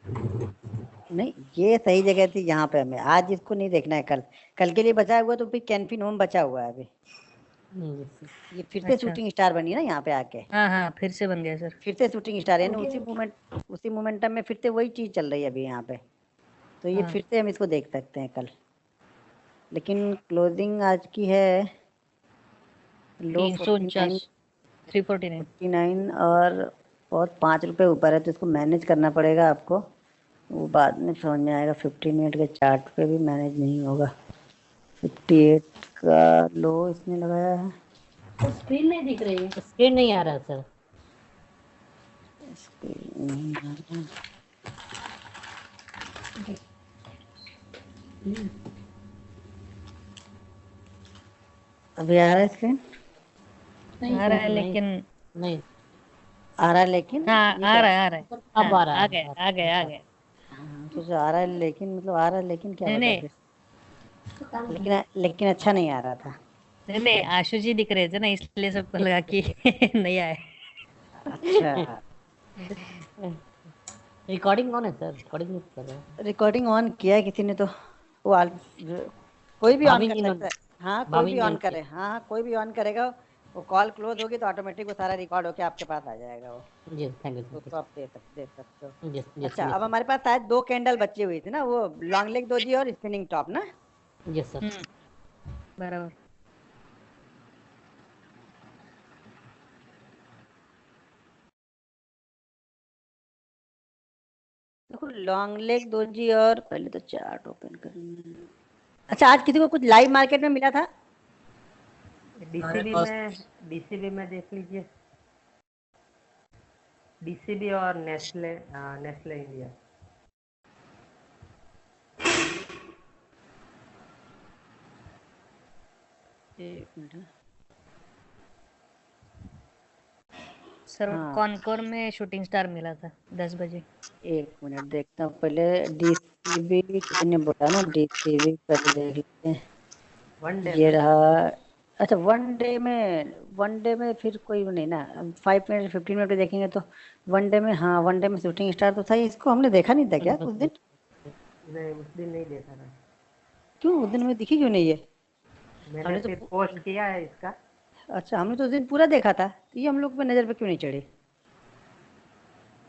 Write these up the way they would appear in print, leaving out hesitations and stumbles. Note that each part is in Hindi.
नहीं, ये सही जगह थी यहाँ पे, हमें आज इसको नहीं देखना है, कल कल के लिए बचा हुआ, तो फिर कैनफिन होम बचा हुआ है अभी। ये फिर से अच्छा। शूटिंग स्टार बनी ना यहाँ पे आके, हाँ हाँ, फिर से बन गया सर। फिर से शूटिंग स्टार है ना, उसी मोमेंटम में फिर से वही चीज चल रही है अभी यहाँ पे। तो ये हाँ, फिर से हम इसको देख सकते हैं कल। लेकिन क्लोजिंग आज की है लो 349, 349। 49, और बहुत 5 रुपए ऊपर है, तो इसको मैनेज करना पड़ेगा आपको। वो बाद में समझ में आएगा, 15 मिनट के चार्ट पे भी मैनेज नहीं होगा। 58 का लो इसने लगाया है। तो स्क्रीन नहीं दिख रही है। स्क्रीन नहीं आ रहा सर। स्क्रीन नहीं आ रहा। अभी आ रहा है स्क्रीन? आ रहा है नहीं, लेकिन। नहीं आ रहा है लेकिन हाँ, ये आ क्या? रहा है, आ रहा है। अब हाँ, आ रहा आ है। गए, आ गए, आ गए। हाँ, तो जो आ रहा है लेकिन, मतलब आ रहा है लेकिन क्या नहीं होता है नहीं फिर? लेकिन अच्छा नहीं आ रहा था। नहीं नहीं, आशु जी दिख रहे थे ना, इसलिए सबको लगा कि नहीं आए। अच्छा, रिकॉर्डिंग ऑन है सर, रिकॉर्डिंग नहीं कर रहे हैं। रिकॉर्डिंग ऑन किया है किसी ने तो। वो कोई भी ऑन भाभी कर जी ने, सकता है। हाँ, कोई भाभी भी जी ऑन ने करे, हाँ हाँ, कोई भी ऑन करेगा। वो कॉल क्लोज होगी तो ऑटोमेटिक वो सारा रिकॉर्ड होके आपके पास आ जाएगा वो। जी थैंक यू तो सर। उसको आप देख सकते हो। यस यस अच्छा, यस अब हमारे पास शायद 2 कैंडल बची हुई थी ना, वो लॉन्ग लेग दोजी और स्पिनिंग टॉप ना। Yes sir. बराबर। देखो, लॉन्ग लेग दोजी, और पहले तो चार्ट ओपन करना। अच्छा, आज किसी को कुछ लाइव मार्केट में मिला था? डीसीबी में देख लीजिए, डीसीबी और नेस्ले, नेस्ले इंडिया। एक मिनट। सर, हाँ, कॉनकोर में शूटिंग स्टार मिला था 10 बजे। एक मिनट देखता हूँ पहले। डीसीबी किसी ने बोला ना, डीसीबी पहले देख लेते हैं। वन डे ये में रहा। अच्छा, वन डे में फिर कोई नहीं ना। 5 मिनट 15 मिनट पे देखेंगे तो वन डे में, हाँ, वन डे में शूटिंग स्टार तो था ही। इसको हमने देखा नहीं था क्या उस दिन? नहीं, उस दिन नहीं देखा था। क्यों उस दिन में दिखी क्यों नहीं है? मैंने हमने तो फिर पोस्ट किया है इसका। अच्छा, हमने तो उस दिन पूरा देखा था, तो ये हम लोग पे नज़र पे क्यों नहीं चढ़ी?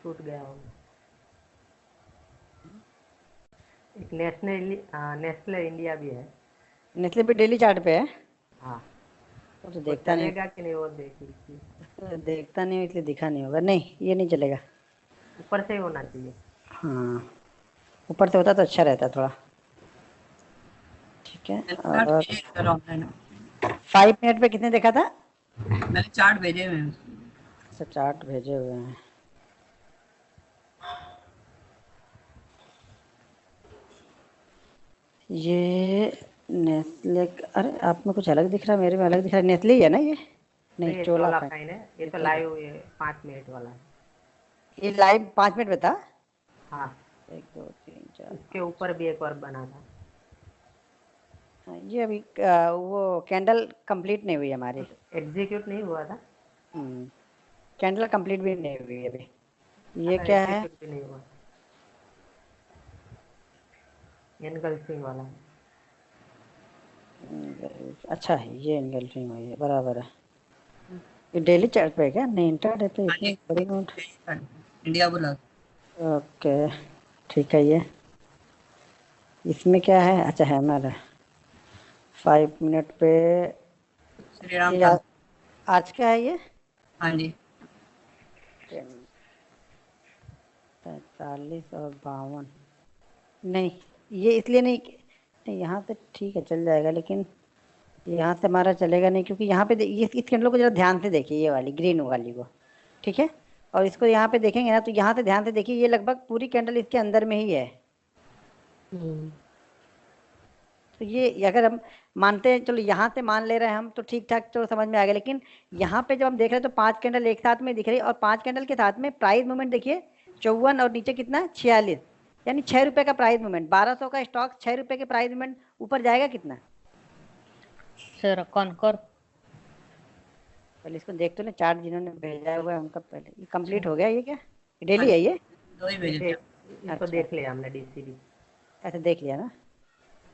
छूट गया हूँ। एक नेस्ले इंडिया भी है। नेस्ले पे डेली चार्ट पे है। हाँ, तो वो देखता नहीं। चलेगा कि नहीं वो देख लीजिए। तो देखता नहीं इसलिए दिखा नहीं होगा। नहीं, ये नहीं चलेगा। ऊपर से ही होना चाहिए। हाँ, ऊपर से होता तो अच्छा रहता थोड़ा। ठीक है। और 5 मिनट पे कितने देखा था? मैंने चार्ट भेजे हुए हैं। अच्छा, चार्ट भेजे हुए हैं। ये नेस्ले, अरे आप में कुछ अलग दिख रहा है, मेरे में अलग दिख रहा है। नेस्ले ही है ना ये? नहीं, नहीं, ये चोला चोला फाइन। फाइन है। ये तो तो लाइव, ये 5 मिनट वाला है। ये लाइव 5 मिनट पे था। हाँ, 1 2 3 4 इसके 5। ऊपर भी एक और बना था। हाँ, ये अभी वो कैंडल कंप्लीट नहीं हुई हमारी। एग्जीक्यूट नहीं हुआ था। कैंडल कंप्लीट भी नहीं हुई अभी। ये अच्छा, क्या है? एग्जीक्यूट भी नहीं हुआ। एनगल्फिंग वाला है। अच्छा, ये एंगल्फिंग हुई है, बराबर है। ये डेली चार्ट पे है क्या? नहीं, इंट्राडे पे इतनी बड़ी नोट। इंडिया बोला। ओके, ठीक है। ये इसमें क्या है? अच्छा, हैमर है 5 मिनट पे। श्री राम ये का। आज क्या है ये? हाँ जी। 45 और 52। नहीं, ये इसलिए नहीं। नहीं, यहाँ से ठीक है, चल जाएगा, लेकिन यहाँ से हमारा चलेगा नहीं, क्योंकि यहाँ पे ये इस कैंडल को जरा ध्यान से देखिए, ये वाली ग्रीन वाली को। ठीक है। और इसको यहाँ पे देखेंगे ना, तो यहाँ से ध्यान से देखिए, ये लगभग पूरी कैंडल इसके अंदर में ही है। तो ये अगर हम मानते हैं, चलो यहाँ से मान ले रहे हैं हम, तो ठीक ठाक, चलो समझ में आ गया। लेकिन यहाँ पे जब हम देख रहे हैं तो 5 कैंडल एक साथ में दिख रही है, और 5 कैंडल के साथ में प्राइस मूवमेंट देखिए 54, और नीचे कितना 46, यानी 6 रुपए का प्राइस मूवमेंट। 1200 का स्टॉक, 6 रुपए के प्राइस मूवमेंट, ऊपर जाएगा कितना? सर, कॉनकोर। पहले इसको देख तो ले, चार्ट जिन्होंने भेजा हुआ है उनका। पहले ये कंप्लीट अच्छा। हो गया, ये क्या हाँ डेली जी, है ये? 2 ही भेजे थे। इसको अच्छा। देख लिया हमने DCB। ऐसे देख लिया ना।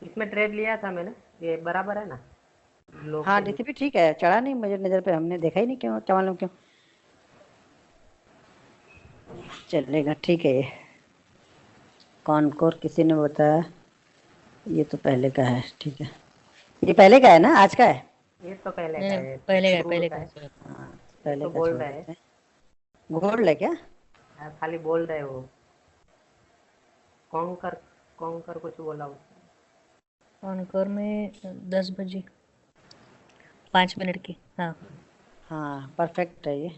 इसमें ट्रेड लिया था मैंने, ये बराबर है ना लो हाँ के लिए। DCB ठीक है, चढ़ा नहीं मुझे नज़र पे, हमने देखा ही नहीं, क्यों क्या मालूम क्यों। चलेगा, ठीक है। ये कॉनकोर किसी ने बताया, ये तो पहले का है, ठीक है। ये पहले का है ना, आज का है? ये तो पहले का नहीं, है, पहले का शुरू पहले का का है। सर हाँ ये पहले तो का बोल छोड़ रहा है, देते हैं। गोल्ड है क्या? खाली बोल रहे हो। कॉन्कर कॉन्कर कुछ बोला उसने। कॉनकोर में 10 बजे 5 मिनट की। हाँ हाँ परफेक्ट है ये,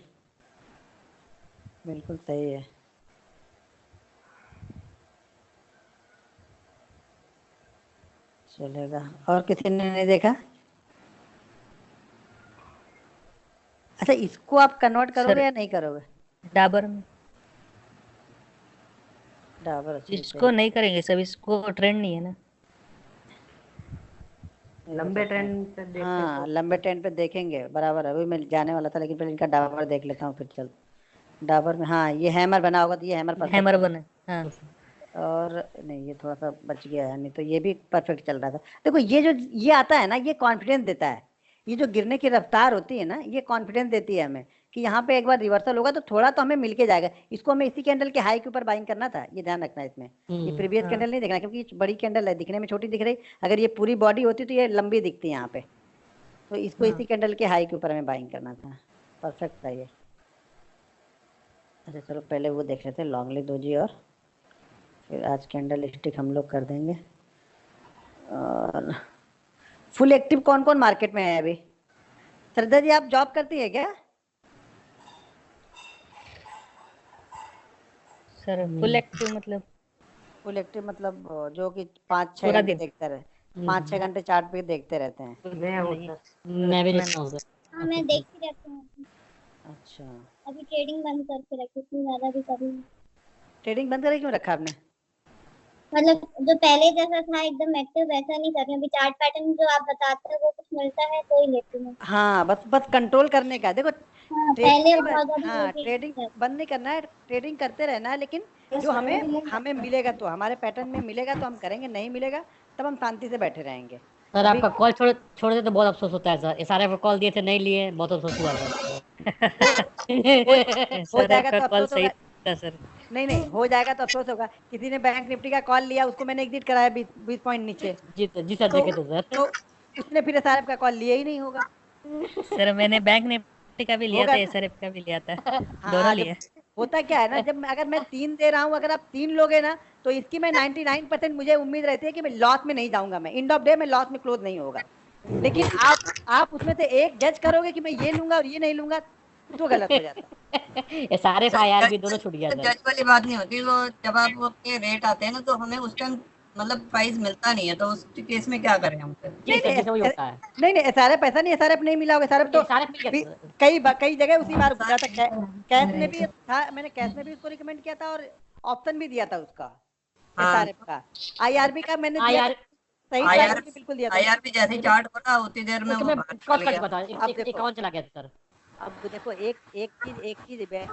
बिल्कुल सही है। चलेगा। और किसी ने नहीं देखा? अच्छा, इसको आप कन्वर्ट करोगे सर, या नहीं करोगे? डाबर में डाबर अच्छी इसको नहीं करेंगे सब, इसको ट्रेंड नहीं है ना। लंबे ट्रेंड से देखते हाँ तो लंबे ट्रेंड पे देखेंगे, बराबर है। अभी मैं जाने वाला था, लेकिन पहले इनका डाबर देख लेता हूँ फिर चल। डाबर में हाँ ये हैमर बना होगा, तो ये हैमर परफेक्ट हैमर है। बने। हाँ और नहीं, ये थोड़ा सा बच गया है, नहीं तो ये भी परफेक्ट चल रहा था। देखो ये जो ये आता है ना, ये कॉन्फिडेंस देता है। ये जो गिरने की रफ्तार होती है ना, ये कॉन्फिडेंस देती है हमें कि यहाँ पे एक बार रिवर्सल होगा तो थोड़ा तो हमें मिल के जाएगा। इसको हमें इसी कैंडल के हाई के ऊपर बाइंग करना था, ये ध्यान रखना है इसमें। ये प्रीवियस हाँ कैंडल नहीं देखना, क्योंकि ये बड़ी कैंडल है, दिखने में छोटी दिख रही। अगर ये पूरी बॉडी होती तो ये लंबी दिखती है यहाँ पे। तो इसको इसी कैंडल के हाई के ऊपर हमें बाइंग करना था। परफेक्ट था ये। अच्छा चलो पहले वो देख लेते हैं लॉन्गली दोजी, और फिर आज कैंडल स्टिक हम लोग कर देंगे। और फुल एक्टिव कौन कौन मार्केट में है अभी? श्रद्धा जी आप जॉब करती है क्या? सर, फुल एक्टिव मतलब फुल एक्टिव मतलब जो कि 5-6 पूरा घंटे दिन। देखते रहे, 5-6 घंटे चार्ट पे देखते रहते हैं। मैं हूँ नहीं, सर। मैं भी मैं देखता हूँ सर। हाँ मैं देखती रहती हूँ। अच्छा, अभी ट्रेडिंग बंद करके रखी थी, ज्यादा भी कभी नहीं। ट्रेडिंग बंद करे क्यों रखा आपने? मतलब जो पहले जैसा था एकदम एक्टिव वैसा नहीं कर रही हूँ। अभी चार्ट पैटर्न जो आप बताते हो वो कुछ मिलता है तो ही लेती हूँ। हाँ बस बस कंट्रोल करने का है। देखो हाँ ट्रेडिंग पहले नहीं बहुत बंद, ज्यादा हाँ लेती ट्रेडिंग थी। बंद नहीं करना है, ट्रेडिंग करते रहना है। लेकिन जो हमें हमें मिलेगा, तो हमारे पैटर्न में मिलेगा तो हम करेंगे, नहीं मिलेगा तब हम शांति से बैठे रहेंगे। सर अभी आपका कॉल छोड़ दे तो बहुत अफसोस होता है सर। SRF को कॉल दिए थे, नहीं लिए, बहुत अफसोस हुआ सर। हो सर जाएगा आपका तो कॉल अफसोस सही होगा। था सर। नहीं नहीं, हो जाएगा तो अफसोस होगा। किसी ने बैंक निफ्टी का कॉल लिया, उसको मैंने एग्जिट कराया 20 पॉइंट नीचे, जी सर, तो देखे थे सर। तो उसने फिर एसआरएफ का कॉल लिया ही नहीं होगा। सर मैंने बैंक निफ्टी का भी लिया होगा था, ना। एसआरएफ का भी लिया था, दोनों हाँ जब लिए। होता क्या है ना, जब अगर मैं 3 दे रहा हूँ, अगर आप 3 लोगे ना, तो इसकी मैं 99% मुझे उम्मीद रहती है कि मैं लॉस में नहीं जाऊंगा, मैं एंड ऑफ डे में लॉस में क्लोज नहीं होगा। लेकिन आप उसमें से एक जज करोगे कि मैं ये लूंगा और ये नहीं लूंगा, तो गलत हो जाता है। SRF IR भी दोनों छूट गया सर। जज वाली बात नहीं होती। वो जब आप वो के रेट आते हैं ना, तो हमें उस टाइम मतलब प्राइस मिलता नहीं है, तो उस केस में क्या करें हम फिर? जी सर, जी सर, वही होता है। नहीं एसआरएफ ऐसा नहीं, एसआरएफ नहीं मिला होगा। एसआरएफ तो SRF मिल गया सर। कई जगह उसी बार घुसा था। कैश में भी था, मैंने कैश में भी उसको रिकमेंड किया था, और ऑप्शन भी दिया था उसका, हाँ एसआरएफ का। आईआरबी का मैंने दिया था, IR सही प्राइस आईआर में बिल्कुल दिया था। आईआर भी जैसे ही चार्ट खोला उतनी देर में उसके वो में बाहर कॉस्ट निकल कट गया। चुका था, अब देखो, 51 चला गया था सर। अब देखो एक चीज है,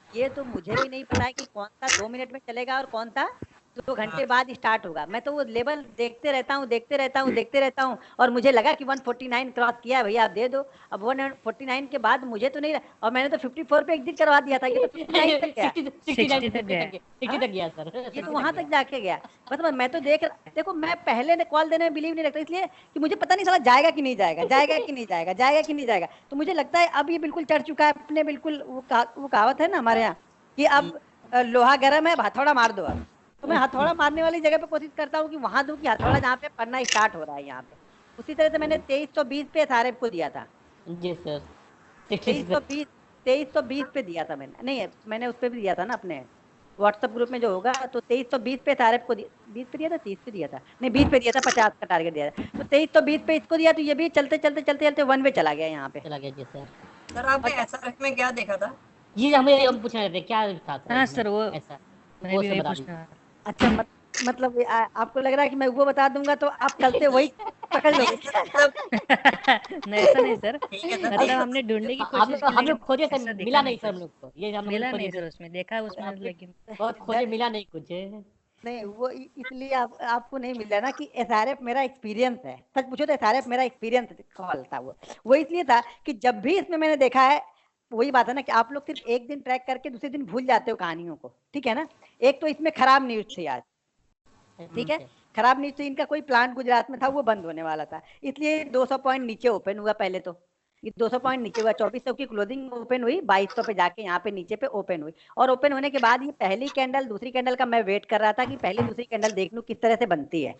ये तो मुझे भी नहीं पता है कि कौन सा 2 मिनट में चलेगा और कौन सा 2 घंटे बाद स्टार्ट होगा। मैं तो वो लेवल देखते रहता हूँ, और मुझे लगा कि 149 क्रॉस किया है, भैया आप दे दो। अब 149 के बाद मुझे तो नहीं, और मैंने तो 54 पे एग्जिट करवा दिया था, ये तो 59 तक गया। 60 तक गया। 60 तक गया सर। ये 60 तो तक वहां गया। तक जाके गया। मतलब मैं तो देखो मैं पहले ने कॉल देने में बिलीव नहीं रखता, इसलिए कि मुझे पता नहीं चला जाएगा कि नहीं जाएगा, जाएगा कि नहीं जाएगा, जाएगा कि नहीं जाएगा। तो मुझे लगता है अब ये बिल्कुल चढ़ चुका है अपने, बिल्कुल वो कहावत है ना हमारे यहाँ कि अब लोहा गर्म है, हथौड़ा मार दो अब। तो मैं हथौड़ा मारने वाली जगह पे कोशिश करता हूँ कि वहां दूं, कि हथौड़ा जहाँ पे पड़ना स्टार्ट हो रहा है यहाँ पे। उसी तरह से मैंने 2320 पे एसआरएफ को दिया था। जी सर, 66 2320 2320 पे दिया था मैंने, नहीं मैंने उस पे भी दिया था ना अपने व्हाट्सएप ग्रुप में जो होगा। तो 2320 पे एसआरएफ को 20 पे दिया था, 30 पे दिया था, नहीं 20 पे दिया था, 50 का टारगेट दिया था। तो 2320 पे इसको दिया, तो ये भी चलते वन वे चला गया यहाँ पे। चला गया। जी सर। सर आपने एसआरएफ में क्या देखा था? जी हम पूछ रहे थे क्या था सर हाँ इसमें? सर, वो ऐसा मैं वो भी सब वही बता पूछना। अच्छा मतलब आपको लग रहा है कि मैं वो बता दूंगा तो आप कल से वही पकड़ लोगे? नहीं ऐसा नहीं सर, ठीक है सर, मतलब हमने ढूंढने की हम कोशिश की लोग लेकिन खोजे ऐसा सर, दिखा मिला नहीं नहीं सर हम कुछ। लोग को, ये हम लोग मिला नहीं खोजे सर उसमें, देखा उसमें आपने- लेकिन बहुत खोजे, मिला नहीं कुछ। नहीं वो इसलिए आपको नहीं मिल रहा ना कि एसआरएफ मेरा एक्सपीरियंस है। सच पूछो तो एसआरएफ मेरा एक्सपीरियंस कॉल था वो इसलिए था कि जब भी इसमें मैंने देखा है, वही बात है ना कि आप लोग सिर्फ एक दिन ट्रैक करके दूसरे दिन भूल जाते हो कहानियों को, ठीक है ना। एक तो इसमें खराब न्यूज थी आज, ठीक है, खराब न्यूज थी, इनका कोई प्लांट गुजरात में था वो बंद होने वाला था, इसलिए 200 पॉइंट नीचे ओपन हुआ। पहले तो ये 200 पॉइंट नीचे हुआ, 2400 की क्लोजिंग ओपन हुई, 2200 पे जाके यहाँ पे नीचे पे ओपन हुई। और ओपन होने के बाद ये पहली कैंडल दूसरी कैंडल का मैं वेट कर रहा था कि पहली दूसरी कैंडल देख लूं किस तरह से बनती है।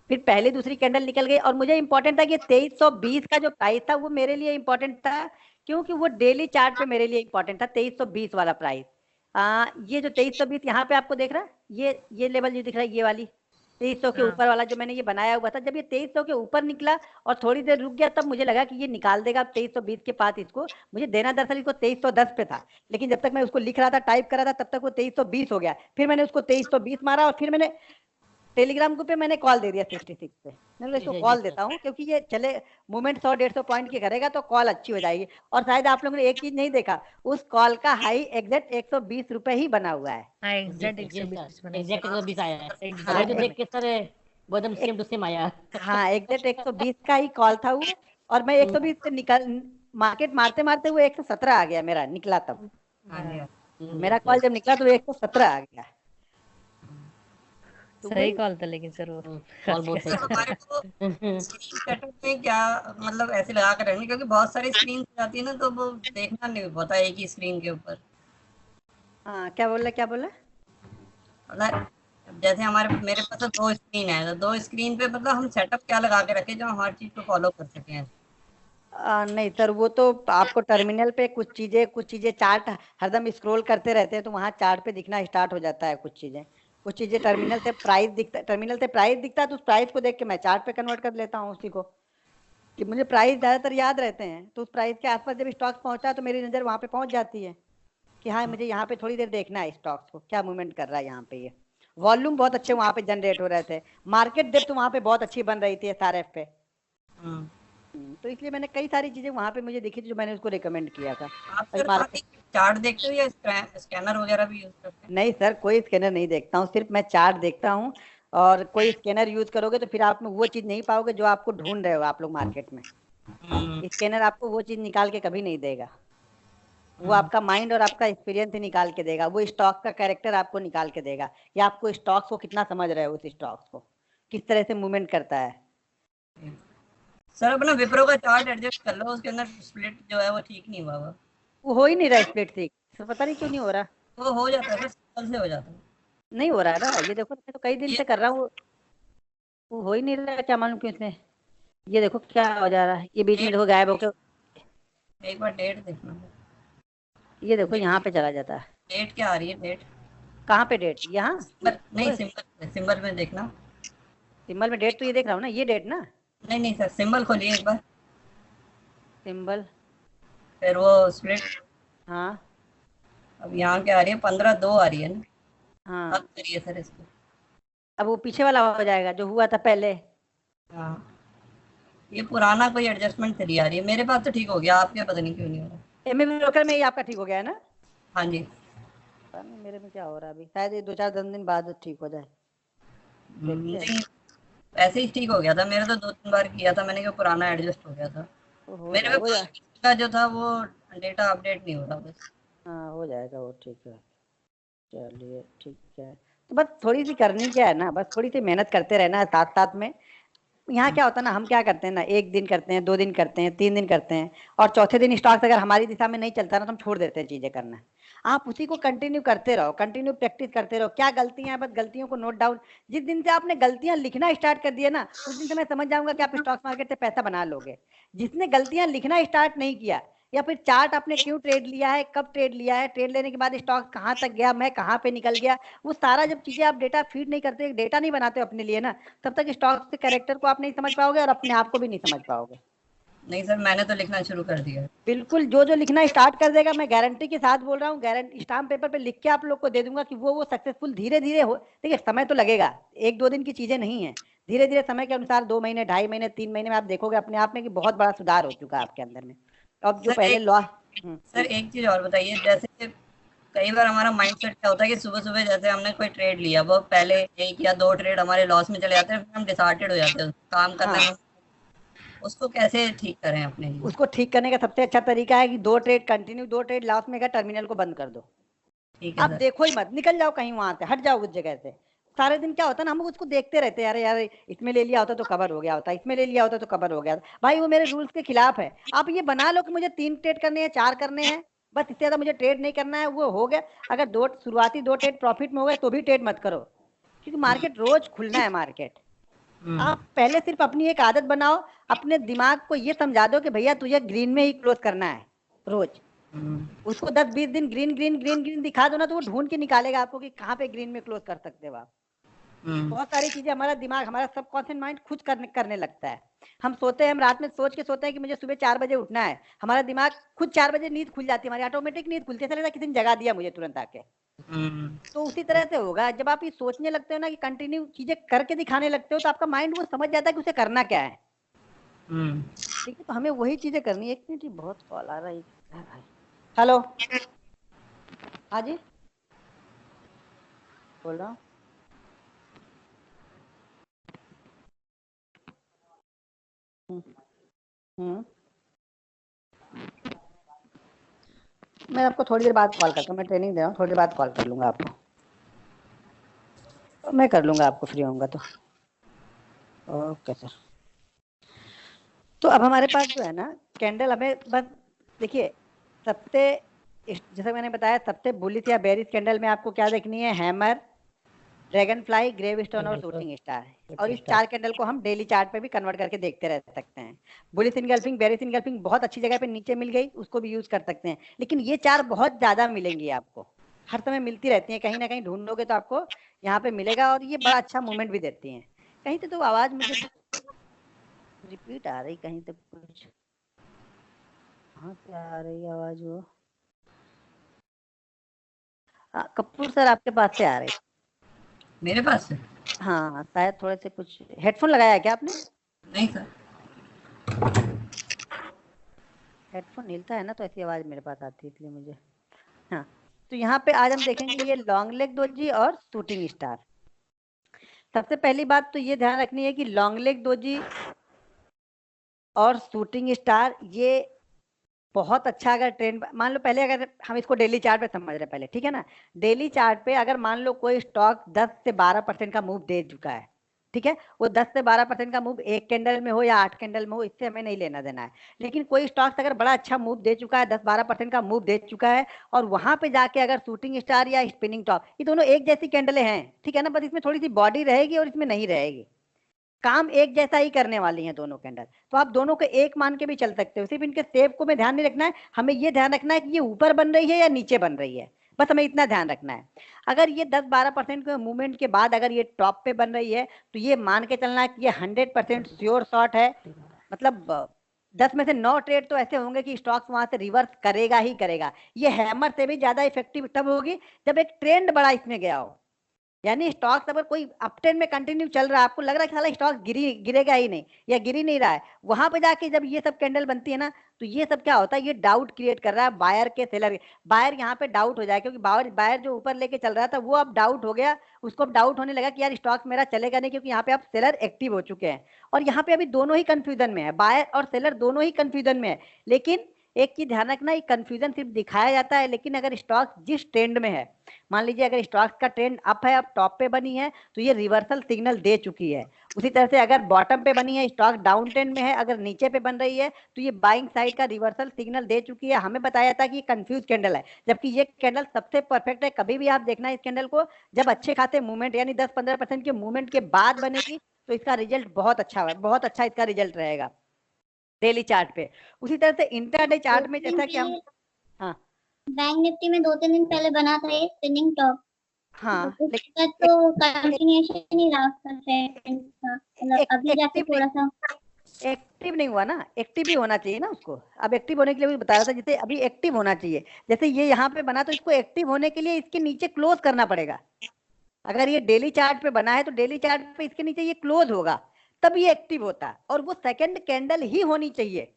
फिर पहली दूसरी कैंडल निकल गई और मुझे इंपॉर्टेंट था कि 2320 का जो प्राइस था वो मेरे लिए इंपॉर्टेंट था, क्योंकि वो डेली चार्ट पे मेरे लिए इंपॉर्टेंट था 2320 वाला प्राइस। ये जो 2320 यहाँ पे आपको देख रहा है, ये लेवल जो दिख रहा है, ये वाली 2300 के हाँ। ऊपर वाला जो मैंने ये बनाया हुआ था, जब ये 2300 के ऊपर निकला और थोड़ी देर रुक गया तब मुझे लगा कि ये निकाल देगा 2320 के पास। इसको मुझे देना दरअसल इसको 2310 पे था, लेकिन जब तक मैं उसको लिख रहा था, टाइप कर रहा था, तब तक वो 2320 हो गया। फिर मैंने उसको 2320 मारा और फिर मैंने टेलीग्राम ग्रुप पे मैंने कॉल दे दिया 66 पे। मैंने इसको कॉल देता हूँ क्योंकि ये चले मूवमेंट 100-150 पॉइंट की करेगा तो कॉल अच्छी हो जाएगी। और शायद आप लोगों ने एक चीज नहीं देखा, उस कॉल का हाई एग्जैक्ट 120 रुपए ही बना हुआ है। हाँ एग्जैक्ट 120 बना एग्जैक्ट 120 आया है। हाँ, मैं तो देख के सर वो एकदम सेम टू सेम आया। हाँ एग्जैक्ट 120 का ही कॉल था वो। और मैं 120 से निकल मार्केट मारते मारते वो 117 आ गया मेरा, निकला तब हाँ जी। मेरा कॉल जब निकला तो 117 आ गया। तो सही वही कॉल था लेकिन सर वो कॉल बहुत सही तो हमारे को स्क्रीन सेटअप में क्या मतलब ऐसे लगा कर रखनी, क्योंकि बहुत सारी स्क्रीन जाती है ना तो वो देखना नहीं होता एक ही स्क्रीन के ऊपर। हाँ क्या बोल रहे, क्या बोल रहे? मतलब जैसे हमारे मेरे पास तो 2 स्क्रीन है, तो 2 स्क्रीन पे मतलब हम सेटअप क्या लगा के रखें जो हम हर चीज को फॉलो कर सकें। नहीं सर, वो तो आपको टर्मिनल पे कुछ चीजें चार्ट हरदम स्क्रॉल करते रहते हैं तो वहाँ चार्ट पे दिखना स्टार्ट हो जाता है। कुछ चीजें टर्मिनल से प्राइस दिखता है तो उस प्राइस को देख के मैं चार्ट पे कन्वर्ट कर लेता हूँ उसी को, कि मुझे प्राइस ज्यादातर याद रहते हैं। तो उस प्राइस के आसपास जब स्टॉक्स पहुंचता है तो मेरी नजर वहाँ पे पहुंच जाती है कि हाँ मुझे यहाँ पे थोड़ी देर देखना है स्टॉक्स को क्या मूवमेंट कर रहा है। यहाँ पे ये वॉल्यूम बहुत अच्छे वहाँ पे जनरेट हो रहे थे, मार्केट डेप्थ वहाँ पे बहुत अच्छी बन रही थी एसआरएफ पे। तो इसलिए मैंने कई सारी चीजें वहाँ पे मुझे दिखी थी जो मैंने उसको रिकमेंड किया था। आप और सर मार्केट चार्ट देखते हो या स्कैनर वगैरह भी यूज करते हैं? नहीं सर, कोई स्कैनर नहीं देखता हूँ, सिर्फ मैं चार्ट देखता हूँ। और कोई स्कैनर यूज करोगे तो फिर आप में वो चीज नहीं पाओगे जो आपको ढूंढ रहे हो आप लोग मार्केट में। स्कैनर आपको वो चीज निकाल के कभी नहीं देगा, वो आपका माइंड और आपका एक्सपीरियंस ही निकाल के देगा। वो स्टॉक का कैरेक्टर आपको निकाल के देगा या आपको स्टॉक्स को कितना समझ रहे हो, उस स्टॉक्स को किस तरह से मूवमेंट करता है। सर अपना विप्रो का चार्ट एडजस्ट कर लो, उसके अंदर स्प्लिट जो है वो ठीक नहीं हुआ हुआ। वो हो ही नहीं रहा स्प्लिट ठीक, तो पता नहीं क्यों नहीं हो रहा। वो हो जाता है, सिंपल से हो जाता है। नहीं हो रहा है ना, ये देखो मैं तो कई दिन से कर रहा हूँ, वो हो ही नहीं रहा, क्या मालूम क्यों इसमें। ये देखो क्या हो जा रहा है, ये बीच में देखो गायब होकर, एक बार डेट देखना, ये देखो यहाँ पे चला जाता है। डेट क्या आ रही है? डेट कहाँ पे डेट? यहाँ नहीं, सिंबल में देखना। सिंबल में डेट तो ये देख रहा हूँ ना, ये डेट ना। नहीं सर, सिंबल खोलिए एक बार, सिंबल, फिर वो स्प्लिट। हाँ अब यहाँ क्या आ रही है? 15-2 आ रही है ना। हाँ, अब करिए सर इसको। अब वो पीछे वाला हो जाएगा जो हुआ था पहले। हाँ, ये पुराना कोई एडजस्टमेंट चली आ रही है, मेरे पास तो ठीक हो गया, आपके पता नहीं क्यों नहीं हो रहा। एमएम ब्रोकर में ये आपका ठीक हो गया है ना? हाँ जी। पता नहीं मेरे में क्या हो रहा है अभी, शायद ये 2-4 दिन बाद ठीक हो जाए। नहीं, ऐसे ही ठीक हो गया था, मेरे तो 2-3 बार किया था मैंने, कि पुराना एडजस्ट हो गया था। मेरे में का जो था वो डेटा अपडेट नहीं हो रहा बस। हाँ हो जाएगा वो, ठीक है। चलिए ठीक है, तो बस थोड़ी सी करनी क्या है ना, बस थोड़ी सी मेहनत करते रहना है साथ साथ में। यहाँ क्या होता है ना, हम क्या करते हैं ना, 1 दिन करते हैं, 2 दिन करते हैं, 3 दिन करते हैं, और चौथे दिन स्टॉक्स अगर हमारी दिशा में नहीं चलता ना तो हम छोड़ देते हैं चीजें करना। आप उसी को कंटिन्यू करते रहो, कंटिन्यू प्रैक्टिस करते रहो। क्या गलतियां हैं, बस गलतियों को नोट डाउन। जिस दिन से आपने गलतियां लिखना स्टार्ट कर दिया ना, उस दिन से मैं समझ जाऊंगा कि आप स्टॉक मार्केट से पैसा बना लोगे। जिसने गलतियां लिखना स्टार्ट नहीं किया, या फिर चार्ट आपने क्यों ट्रेड लिया है, कब ट्रेड लिया है, ट्रेड लेने के बाद स्टॉक कहाँ तक गया, मैं कहाँ पे निकल गया, वो सारा जब चीजें आप डेटा फीड नहीं करते, डेटा नहीं बनाते अपने लिए ना, तब तक स्टॉक के कैरेक्टर को आप नहीं समझ पाओगे और अपने आप को भी नहीं समझ पाओगे। नहीं सर, मैंने तो लिखना शुरू कर दिया। बिल्कुल, जो जो लिखना स्टार्ट कर देगा, मैं गारंटी के साथ बोल रहा हूँ, गारंटी स्टाम्प पेपर पे लिख के आप लोग को दे दूंगा कि वो सक्सेसफुल धीरे धीरे हो। देखिए समय तो लगेगा, 1-2 दिन की चीजें नहीं है, धीरे धीरे समय के अनुसार 2 महीने, 2.5 महीने, 3 महीने में आप देखोगे अपने आप में कि बहुत बड़ा सुधार हो चुका है आपके अंदर में। अब जो सर पहले लॉ सर एक चीज और बताइए, जैसे कई बार हमारा माइंडसेट क्या होता है कि सुबह सुबह जैसे हमने कोई ट्रेड लिया, वो पहले 1 या 2 ट्रेड हमारे लॉस में चले जाते हैं, फिर हम डिसहार्टेड हो जाते हैं काम करने में। उसको कैसे ठीक करें अपने लिए? उसको ठीक करने का सबसे अच्छा तरीका है कि 2 ट्रेड कंटिन्यू, 2 ट्रेड लॉस में गया, टर्मिनल को बंद कर दो। ठीक है आप सर। देखो ही मत, निकल जाओ कहीं, वहां से हट जाओ उस जगह से। सारे दिन क्या होता है ना, हम उसको देखते रहते हैं, यार यार इसमें ले लिया होता तो कवर हो गया होता, इसमें ले लिया होता तो कवर हो गया होता। भाई वो मेरे रूल्स के खिलाफ है। आप ये बना लो कि मुझे 3 ट्रेड करने हैं, 4 करने हैं, बस इससे ज्यादा मुझे ट्रेड नहीं करना है, वो हो गया। अगर शुरुआती 2 ट्रेड प्रॉफिट में हो गए तो भी ट्रेड मत करो, क्योंकि मार्केट रोज खुलना है मार्केट। आप पहले सिर्फ अपनी एक आदत बनाओ, अपने दिमाग को ये समझा दो कि भैया तुझे ग्रीन में ही क्लोज करना है रोज। उसको 10-20 दिन ग्रीन ग्रीन ग्रीन ग्रीन दिखा दो ना, तो वो ढूंढ के निकालेगा आपको कि कहाँ पे ग्रीन में क्लोज कर सकते हो आप। बहुत सारी चीजें हमारा दिमाग, हमारा सबकॉन्शियस माइंड खुद करने लगता है। हम सोते हैं, हम रात में सोच के सोते हैं कि मुझे सुबह 4 बजे उठना है, हमारा दिमाग खुद 4 बजे नींद खुल जाती है, हमारी ऑटोमेटिक नींद खुलती है, ऐसा लगता है किसी ने जगा दिया मुझे तुरंत आके। तो उसी तरह से होगा, जब आप ये सोचने लगते हो ना कि कंटिन्यू चीजें करके दिखाने लगते हो, तो आपका माइंड वो समझ जाता है कि उसे करना क्या है। ठीक है, तो हमें वही चीजें करनी है। 1 मिनट, बहुत कॉल आ रहा है भाई। हेलो, हाँ जी बोल रहा हूँ। मैं आपको थोड़ी देर बाद कॉल करता हूँ, मैं ट्रेनिंग दे रहा हूँ, थोड़ी देर बाद कॉल कर लूंगा आपको, मैं कर लूंगा आपको, फ्री होऊंगा तो। Okay sir. तो अब हमारे पास जो है ना कैंडल, हमें बस देखिए सबसे, जैसा मैंने बताया, सबसे बुलिश या बेरिश कैंडल में आपको क्या देखनी है, hammer, dragonfly, gravestone और शूटिंग स्टार। और इस 4 कैंडल को हम डेली चार्ट पे भी कन्वर्ट करके देखते रह सकते हैं। बुलिश इनगल्फिंग, बेरिश इनगल्फिंग बहुत अच्छी जगह पे नीचे मिल गई, उसको भी यूज कर सकते हैं, लेकिन ये 4 बहुत ज्यादा मिलेंगी आपको, हर समय मिलती रहती है, कहीं ना कहीं ढूंढोगे तो आपको यहाँ पे मिलेगा, और ये बड़ा अच्छा मूवमेंट भी देती है। कहीं तो आवाज मुझे रिपीट आ रही, कहीं तक कुछ, हाँ क्या आ रही है आवाज वो। कपूर सर आपके पास से आ रही, मेरे पास से? हाँ शायद थोड़े से कुछ, हेडफोन लगाया है क्या आपने? नहीं सर। हेडफोन हिलता है ना तो ऐसी आवाज मेरे पास आती है, इसलिए मुझे। हाँ, तो यहाँ पे आज हम देखेंगे ये लॉन्ग लेग दोजी और शूटिंग स्टार। सबसे पहली बात तो ये ध्यान रखनी है कि लॉन्ग लेग दोजी और शूटिंग स्टार ये बहुत अच्छा, अगर ट्रेंड मान लो, पहले अगर हम इसको डेली चार्ट पे समझ रहे पहले, ठीक है ना, डेली चार्ट पे अगर मान लो कोई स्टॉक 10 से 12% का मूव दे चुका है, ठीक है, वो 10 से 12% का मूव 1 कैंडल में हो या 8 कैंडल में हो, इससे हमें नहीं लेना देना है। लेकिन कोई स्टॉक्स अगर बड़ा अच्छा मूव दे चुका है, 10-12% का मूव दे चुका है, और वहां पे जाके अगर शूटिंग स्टार या स्पिनिंग टॉप, ये दोनों एक जैसी कैंडलें हैं, ठीक है ना, बस इसमें थोड़ी सी बॉडी रहेगी और इसमें नहीं रहेगी, काम एक जैसा ही करने वाली हैं दोनों कैंडल, तो आप दोनों को एक मान के भी चल सकते हो। सिर्फ इनके शेप को में ध्यान नहीं रखना है, हमें ये ध्यान रखना है कि ये ऊपर बन रही है या नीचे बन रही है, बस हमें इतना ध्यान रखना है। अगर ये 10-12% के मूवमेंट के बाद अगर ये टॉप पे बन रही है, तो ये मान के चलना है कि ये 100% श्योर शॉट है। मतलब 10 में से 9 ट्रेड तो ऐसे होंगे कि स्टॉक्स वहां से रिवर्स करेगा ही करेगा। ये हैमर से भी ज्यादा इफेक्टिव तब होगी जब एक ट्रेंड बड़ा इसमें गया हो, यानी स्टॉक्स अगर कोई अप ट्रेंड में कंटिन्यू चल रहा है, आपको लग रहा है कि साला स्टॉक गिरेगा ही नहीं या गिर ही नहीं रहा है, वहां पे जाके जब ये सब कैंडल बनती है ना, तो ये सब क्या होता है, ये डाउट क्रिएट कर रहा है बायर के सेलर। बायर यहाँ पे डाउट हो जाए, क्योंकि बायर जो ऊपर लेके चल रहा था वो अब डाउट हो गया, उसको अब डाउट होने लगा कि यार स्टॉक मेरा चलेगा नहीं, क्योंकि यहाँ पे अब सेलर एक्टिव हो चुके हैं। और यहाँ पे अभी दोनों ही कंफ्यूजन में है, बायर और सेलर दोनों ही कंफ्यूजन में है। लेकिन एक चीज ध्यान रखना, ये कंफ्यूजन सिर्फ दिखाया जाता है, लेकिन अगर स्टॉक जिस ट्रेंड में है, मान लीजिए अगर स्टॉक्स का ट्रेंड अप है, अब टॉप पे बनी है, तो ये रिवर्सल सिग्नल दे चुकी है। उसी तरह से अगर बॉटम पे बनी है, स्टॉक डाउन ट्रेंड में है, अगर नीचे पे बन रही है, तो ये बाइंग साइड का रिवर्सल सिग्नल दे चुकी है। हमें बताया था कि ये कंफ्यूज कैंडल है, जबकि ये कैंडल सबसे परफेक्ट है। कभी भी आप देखना इस कैंडल को, जब अच्छे खासे मूवमेंट यानी 10-15% के मूवमेंट के बाद बनेगी, तो इसका रिजल्ट बहुत अच्छा है, बहुत अच्छा इसका रिजल्ट रहेगा डेली चार्ट पे। उसी तरह से इंट्राडे चार्ट में, जैसा कि हम, हाँ बैंक निफ्टी में 2-3 दिन पहले बना था ये स्पिनिंग टॉप, हाँ, उसका तो कंटिन्यूएशन ही रहा उसका ट्रेंड था, मतलब अभी जाके थोड़ा सा एक्टिव नहीं हुआ ना, एक्टिव ही होना चाहिए ना उसको। अब एक्टिव होने के लिए भी बता रहा था, जैसे अभी एक्टिव होना चाहिए, जैसे ये यहाँ पे बना तो इसको एक्टिव होने के लिए इसके नीचे क्लोज करना पड़ेगा। अगर ये डेली चार्ट पे बना है तो डेली चार्ट पे इसके नीचे ये क्लोज होगा, तब ये एक्टिव होता है, और वो सेकंड कैंडल ही होनी चाहिए।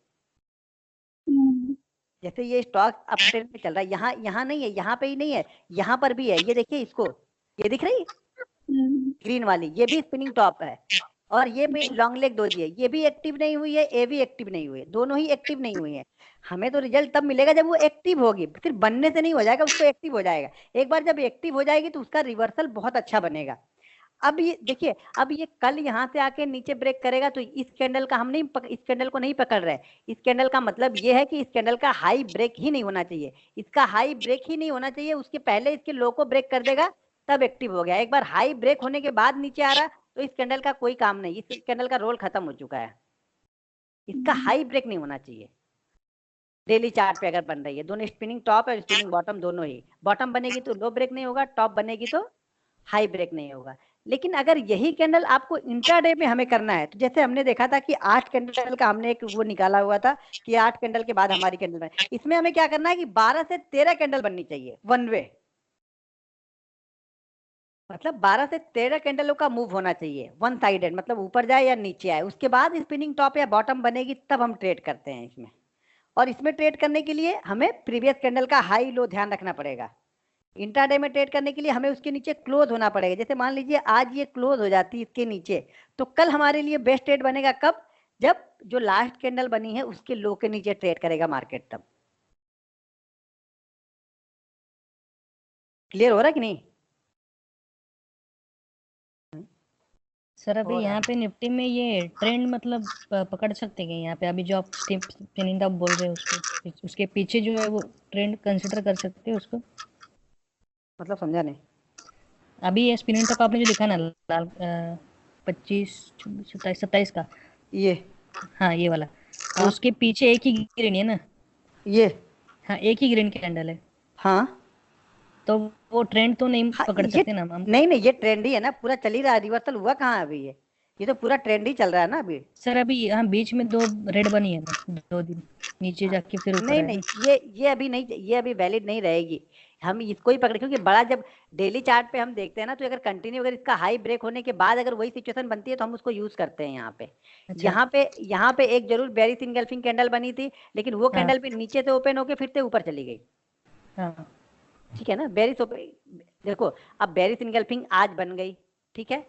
जैसे ये स्टॉक अप ट्रेंड पे चल रहा है, यहाँ यहाँ नहीं है, यहाँ पे ही नहीं है, यहाँ पर भी है, ये देखिए इसको, ये दिख रही है ग्रीन वाली, ये भी स्पिनिंग टॉप है, और ये भी लॉन्ग लेग डोजी है, ये भी एक्टिव नहीं हुई है, ये भी एक्टिव नहीं हुई है, दोनों ही एक्टिव नहीं हुई है। हमें तो रिजल्ट तब मिलेगा जब वो एक्टिव होगी, सिर्फ बनने से नहीं हो जाएगा, उसको एक्टिव हो जाएगा। एक बार जब एक्टिव हो जाएगी तो उसका रिवर्सल बहुत अच्छा बनेगा। अब ये देखिए, अब ये कल यहाँ से आके नीचे ब्रेक करेगा तो इस कैंडल का हम नहीं इस कैंडल को नहीं पकड़ रहे। इस कैंडल का मतलब ये है कि इस कैंडल का हाई ब्रेक ही नहीं होना चाहिए, इसका हाई ब्रेक ही नहीं होना चाहिए, उसके पहले इसके लो को ब्रेक कर देगा तब एक्टिव हो गया। एक बार हाई ब्रेक होने के बाद नीचे आ रहा तो इस कैंडल का कोई काम नहीं, इस कैंडल का रोल खत्म हो चुका है। इसका हाई ब्रेक नहीं होना चाहिए। डेली चार्ट पे अगर बन रही है, दोनों स्पिनिंग टॉप और स्पिनिंग बॉटम दोनों ही, बॉटम बनेगी तो लो ब्रेक नहीं होगा, टॉप बनेगी तो हाई ब्रेक नहीं होगा। लेकिन अगर यही कैंडल आपको इंट्राडे में हमें करना है, तो जैसे हमने देखा था कि 8 कैंडल का हमने एक वो निकाला हुआ था कि 8 कैंडल के बाद हमारी कैंडल बने, इसमें हमें क्या करना है कि 12 से 13 कैंडल बननी चाहिए वन वे, मतलब 12 से 13 कैंडलों का मूव होना चाहिए वन साइडेड, मतलब ऊपर जाए या नीचे आए, उसके बाद स्पिनिंग टॉप या बॉटम बनेगी, तब हम ट्रेड करते हैं इसमें। और इसमें ट्रेड करने के लिए हमें प्रीवियस कैंडल का हाई लो ध्यान रखना पड़ेगा। इंट्राडे में ट्रेड करने के लिए हमें उसके नीचे क्लोज होना पड़ेगा। जैसे मान लीजिए आज ये क्लोज हो जाती है इसके नीचे, तो कल हमारे लिए बेस्ट ट्रेड बनेगा कब, जब जो लास्ट कैंडल बनी है उसके लो के नीचे ट्रेड करेगा मार्केट, तब। क्लियर हो रहा है कि नहीं? सर अभी हो रहा यहाँ है। पे निफ्टी में ये ट्रेंड मतलब पकड़ सकते हैं यहाँ पे, अभी जो आप स्पिनिंग टॉप बोल रहे हो उसको, उसके पीछे जो है वो ट्रेंड कंसिडर कर सकते हैं उसको? मतलब समझा नहीं। अभी ये स्पिनिंग टॉप आपने जो लिखा ना लाल 25 26 27 27 का, ये हाँ ये वाला, हाँ? उसके पीछे एक ही ग्रीन है ना? ये हाँ एक ही ग्रीन कैंडल है, हाँ तो वो ट्रेंड तो नहीं हाँ, पकड़ ये सकते ना हम? नहीं नहीं, ये ट्रेंड ही है ना, पूरा चल ही रहा है, रिवर्सल हुआ कहाँ है अभी? ये तो पूरा ट्रेंड ही चल रहा है ना अभी। सर अभी यहाँ बीच में 2 रेड बनी है ना, 2 दिन नीचे जाके फिर ऊपर नहीं है नहीं, ना? ये अभी नहीं, ये अभी वैलिड नहीं रहेगी। हम इसको ही पकड़े, क्योंकि बड़ा जब डेली चार्ट पे हम देखते हैं ना, तो अगर कंटिन्यू अगर इसका हाई ब्रेक होने के बाद अगर वही सिचुएशन बनती है तो हम उसको यूज करते हैं यहाँ पे। अच्छा यहाँ पे एक जरूर बेरिश इनगल्फिंग कैंडल बनी थी, लेकिन वो हाँ कैंडल भी नीचे से ओपन होके फिर से ऊपर चली गई। हाँ ठीक है ना, बेरिश देखो, अब बेरिश इनगल्फिंग आज बन गई, ठीक है,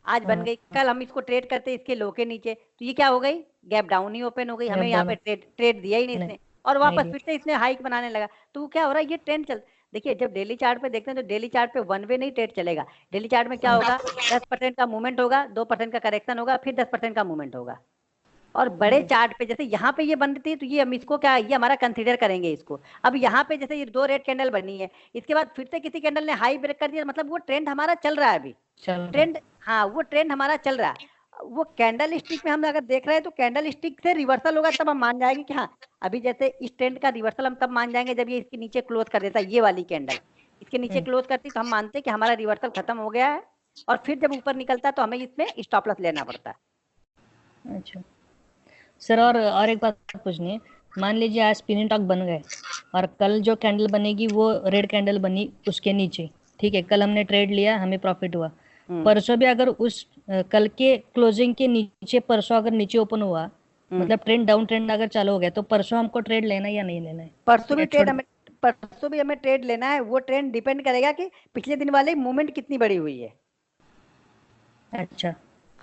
आज बन हाँ गई, कल हम इसको ट्रेड करते इसके लो के नीचे, तो ये क्या हो गई, गैप डाउन ही ओपन हो गई, हमें गैप यहाँ डाउन पे ट्रेड दिया ही नहीं नहीं इसने, और नहीं वापस दिया। फिर से इसने हाइक बनाने लगा। तो वो क्या हो रहा है, ये ट्रेंड चल, देखिए जब डेली चार्ट पे देखते हैं तो डेली चार्ट पे वन वे नहीं ट्रेड चलेगा। डेली चार्ट में क्या होगा, 10% का मूवमेंट होगा, 2% का करेक्शन होगा, फिर 10% का मूवमेंट होगा। और बड़े चार्ट पे जैसे यहाँ पे ये बनती है तो ये हम इसको क्या, ये हमारा कंसीडर करेंगे इसको। अब यहाँ पे जैसे ये 2 रेड कैंडल बनी है, इसके बाद फिर से किसी कैंडल ने हाई ब्रेक कर दिया, मतलब वो ट्रेंड हमारा चल रहा है अभी, चल रहा है। ट्रेंड, हाँ वो ट्रेंड हमारा चल रहा है। वो कैंडल स्टिक में हम अगर देख रहे हैं तो कैंडल स्टिक से रिवर्सल होगा, तब हम मान जाएंगे कि हाँ अभी जैसे इस ट्रेंड का रिवर्सल हम तब मान जाएंगे जब ये इसके नीचे क्लोज कर देता है, ये वाली कैंडल इसके नीचे क्लोज करती तो हम मानते हैं कि हमारा रिवर्सल खत्म हो गया है, और फिर जब ऊपर निकलता है तो हमें इसमें स्टॉप लॉस लेना पड़ता है। अच्छा सर, और एक बात पूछनी है, मान लीजिए आज स्पिनिंग टॉप बन गए और कल जो कैंडल बनेगी वो रेड कैंडल बनी उसके नीचे, ठीक है, कल हमने ट्रेड लिया, हमें प्रॉफिट हुआ, परसों भी अगर उस कल के क्लोजिंग के नीचे परसों अगर नीचे ओपन हुआ, मतलब ट्रेंड डाउन ट्रेंड अगर चालू हो गया, तो परसों हमको ट्रेड लेना है या नहीं लेना है? परसों भी हमें ट्रेड लेना है। वो ट्रेंड डिपेंड करेगा कि पिछले दिन वाले मूवमेंट कितनी बड़ी हुई है। अच्छा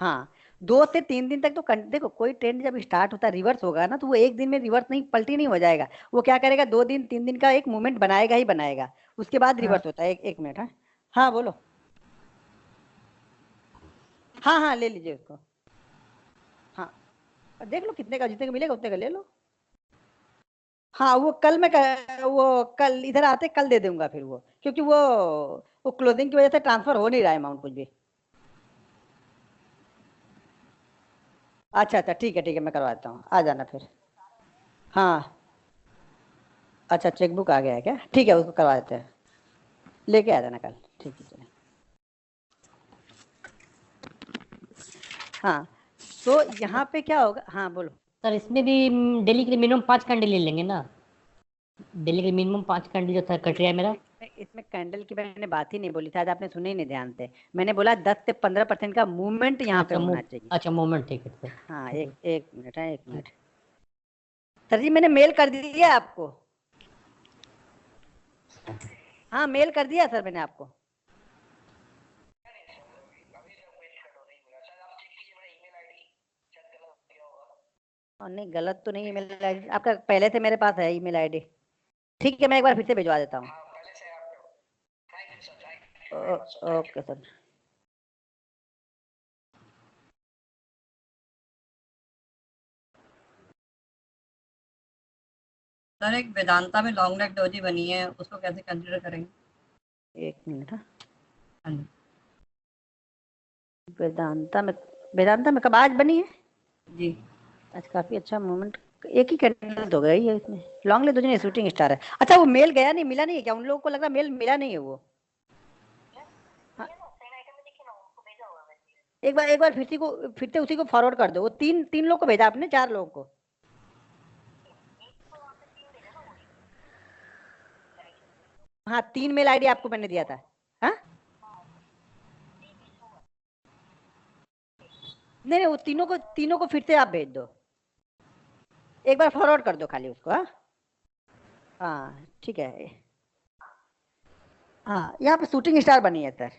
हाँ, 2 से 3 दिन तक तो देखो, कोई ट्रेंड जब स्टार्ट होता है रिवर्स होगा ना, तो वो एक दिन में रिवर्स नहीं, पलटी नहीं हो जाएगा। वो क्या करेगा, 2 दिन 3 दिन का एक मूवमेंट बनाएगा ही बनाएगा, उसके बाद रिवर्स होता है। एक मिनट, हाँ हाँ बोलो। हाँ हाँ ले लीजिए उसको, हाँ देख लो कितने का, जितने का मिलेगा उतने का ले लो। हाँ वो कल मैं वो कल इधर आते कल दे दूंगा फिर वो, क्योंकि वो क्लोजिंग की वजह से ट्रांसफर हो नहीं रहा है अमाउंट कुछ भी। अच्छा ठीक है मैं करवा देता हूँ, आ जाना फिर। हाँ अच्छा, चेकबुक आ गया है क्या? ठीक है, उसको करवा देते हैं, लेके आ जाना कल। ठीक है चलिए। हाँ तो यहाँ पे क्या होगा, हाँ बोलो। सर इसमें भी डेली के लिए मिनिमम 5 कैंडल ले लेंगे ना, डेली के मिनिमम 5 कैंडल जो था कट रहा है मेरा। इसमें कैंडल की मैंने बात ही नहीं बोली, शायद आपने सुने ही नहीं ध्यान से। मैंने बोला 10 से 15% का मूवमेंट यहाँ पे होना चाहिए। अच्छा मोमेंट, ठीक है सर। हाँ एक मिनट है, 1 मिनट। सर जी मैंने मेल कर दिया आपको। हाँ मेल कर दिया सर मैंने आपको। और नहीं गलत तो नहीं, ईमेल आईडी आपका पहले से मेरे पास है ईमेल आईडी। ठीक है मैं एक बार फिर से भिजवा देता हूँ। Okay sir. सर एक वेदांता में लॉन्ग नेक डोजी बनी है, उसको कैसे कंसीडर करेंगे? 1 मिनट। हाँ हाँ जी। वेदांता में कब आज बनी है जी आज? काफी अच्छा मूवमेंट, एक ही कैंडल तो गई है इसमें। लॉन्ग ले दूसरी शूटिंग स्टार है। अच्छा वो मेल गया नहीं, मिला नहीं है क्या? उन लोगों को लग रहा मेल मिला नहीं है वो। हाँ। एक बार फिर से उसी को फॉरवर्ड कर दो। वो तीन लोग को भेजा आपने, 4 लोगों को। हाँ 3 मेल आईडी आपको मैंने दिया था। हाँ नहीं वो तीनों को फिर से आप भेज दो, एक बार फॉरवर्ड कर दो खाली उसको। हाँ हाँ ठीक है। हाँ यहाँ पे शूटिंग स्टार बनी है सर।